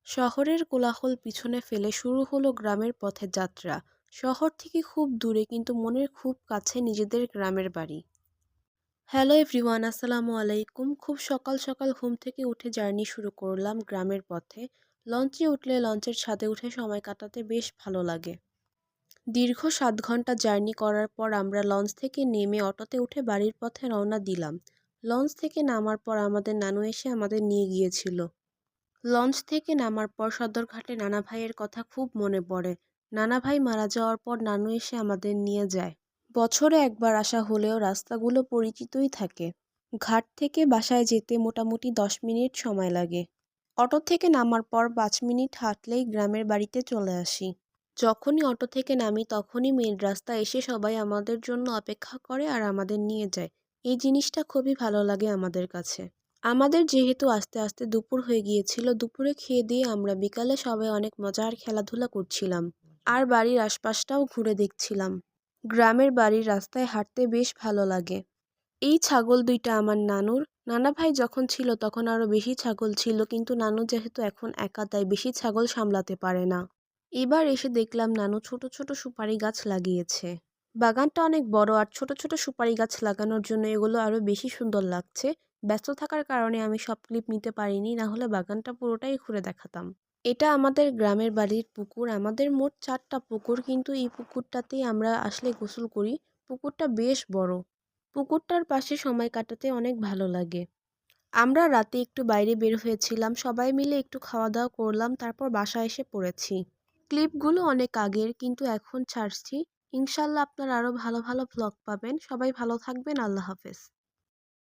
শহরের কোলাহল পিছনে ফেলে শুরু হলো গ্রামের পথে যাত্রা। শহর থেকে খুব দূরে কিন্তু মনের খুব কাছে নিজেদের গ্রামের বাড়ি। হ্যালো এভরিওয়ান, আসসালামু আলাইকুম। খুব সকাল সকাল ঘুম থেকে উঠে জার্নি শুরু করলাম গ্রামের পথে। লঞ্চে উঠলে লঞ্চের ছাদে উঠে সময় কাটাতে বেশ ভালো লাগে। দীর্ঘ 7 ঘন্টা জার্নি করার পর আমরা লঞ্চ থেকে নেমে অটোতে উঠে বাড়ির পথে রওনা দিলাম। লঞ্চ থেকে নামার পর আমাদের নানু এসে আমাদের নিয়ে গিয়েছিল। লঞ্চ থেকে নামার পর সদরঘাটে নানা ভাইয়ের কথা খুব মনে পড়ে। নানা ভাই মারা যাওয়ার পর নানু এসে আমাদের নিয়ে যায়। বছরে একবার আসা হলেও রাস্তাগুলো পরিচিতই থাকে। ঘাট থেকে বাসায় যেতে মোটামুটি 10 মিনিট সময় লাগে। অটো থেকে নামার পর 5 মিনিট হাঁটলেই গ্রামের বাড়িতে চলে আসি। যখনই অটো থেকে নামি তখনই মেন রাস্তা এসে সবাই আমাদের জন্য অপেক্ষা করে আর আমাদের নিয়ে যায়। এই জিনিসটা খুবই ভালো লাগে আমাদের কাছে। আমাদের যেহেতু আস্তে আস্তে দুপুর হয়ে গিয়েছিল, দুপুরে খেয়ে দিয়ে আমরা বিকালে সবাই অনেক মজা আর খেলাধুলা করছিলাম। আর বাড়ির আশপাশটাও ঘুরে দেখছিলাম। গ্রামের বাড়ির রাস্তায় হাঁটতে বেশ ভালো লাগে। এই ছাগল দুইটা আমার নানুর। নানা ভাই যখন ছিল তখন আরো বেশি ছাগল ছিল, কিন্তু নানু যেহেতু এখন একা তাই বেশি ছাগল সামলাতে পারে না। এবার এসে দেখলাম নানু ছোট ছোট সুপারি গাছ লাগিয়েছে। বাগানটা অনেক বড় আর ছোট ছোট সুপারি গাছ লাগানোর জন্য এগুলো আরো বেশি সুন্দর লাগছে। ব্যস্ত থাকার কারণে আমি সব ক্লিপ নিতে পারিনি, না হলে বাগানটা পুরোটাই ঘুরে দেখাতাম। এটা আমাদের গ্রামের বাড়ির পুকুর। আমাদের মোট 4টা পুকুর, কিন্তু এই পুকুরটাতেই আমরা আসলে গোসল করি। পুকুরটা বেশ বড়। পুকুরটার পাশে সময় কাটাতে অনেক ভালো লাগে। আমরা রাতে একটু বাইরে বের হয়েছিলাম, সবাই মিলে একটু খাওয়া দাওয়া করলাম, তারপর বাসায় এসে পড়েছি। ক্লিপগুলো অনেক আগের, কিন্তু এখন ছাড়ছি। ইনশাল্লাহ আপনারা আরও ভালো ভালো ভ্লগ পাবেন। সবাই ভালো থাকবেন। আল্লাহ হাফেজ।